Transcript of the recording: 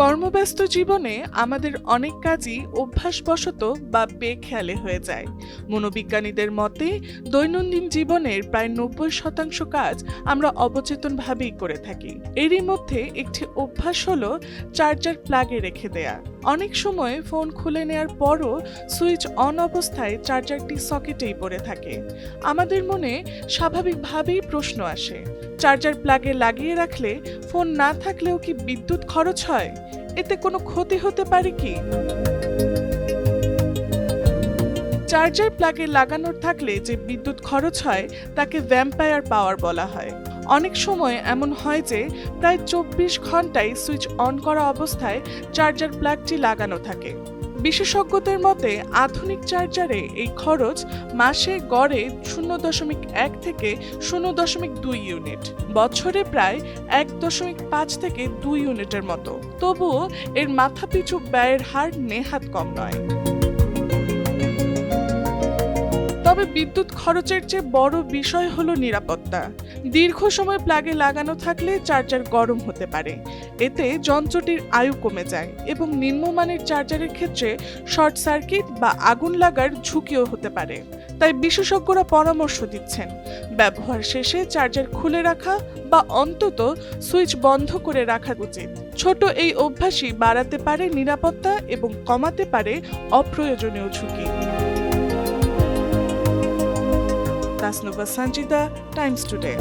কর্মব্যস্ত জীবনে আমাদের অনেক কাজই অভ্যাসবশত বা বেখেয়ালে হয়ে যায়। মনোবিজ্ঞানীদের মতে দৈনন্দিন জীবনের প্রায় 90% কাজ আমরা অবচেতনভাবেই করে থাকি। এরই মধ্যে একটি অভ্যাস হলো চার্জার প্লাগে রেখে দেয়া। অনেক সময় ফোন খুলে নেয়ার পরও সুইচ অন অবস্থায় চার্জারটি সকেটেই পড়ে থাকে। আমাদের মনে স্বাভাবিকভাবেই প্রশ্ন আসে, চার্জার প্লাগে লাগিয়ে রাখলে ফোন না থাকলেও কি বিদ্যুৎ খরচ হয়? এতে কোনো ক্ষতি হতে পারে কি? চার্জার প্লাগে লাগানোর থাকলে যে বিদ্যুৎ খরচ হয় তাকে ভ্যাম্পায়ার পাওয়ার বলা হয়। অনেক সময় এমন হয় যে প্রায় 24 ঘন্টায় সুইচ অন করা অবস্থায় চার্জার প্লাগটি লাগানো থাকে। বিশেষজ্ঞদের মতে আধুনিক চার্জারে এই খরচ মাসে গড়ে 0.1 থেকে 0.2 ইউনিট, বছরে প্রায় 1.5 থেকে 2 ইউনিটের মতো। তবুও এর মাথাপিছু ব্যয়ের হার নেহাত কম নয়। তবে বিদ্যুৎ খরচের চেয়ে বড় বিষয় হলো নিরাপত্তা। দীর্ঘ সময় প্লাগে লাগানো থাকলে চার্জার গরম হতে পারে। এতে যন্ত্রটির আয়ু কমে যায় এবং নিম্নমানের চার্জারের ক্ষেত্রে শর্ট সার্কিট বা আগুন লাগার ঝুঁকিও হতে পারে। তাই বিশেষজ্ঞরা পরামর্শ দিচ্ছেন, ব্যবহার শেষে চার্জার খুলে রাখা বা অন্তত সুইচ বন্ধ করে রাখা উচিত। ছোট এই অভ্যাসই বাড়াতে পারে নিরাপত্তা এবং কমাতে পারে অপ্রয়োজনীয় ঝুঁকি। Tasnuva Sanjida, Times today.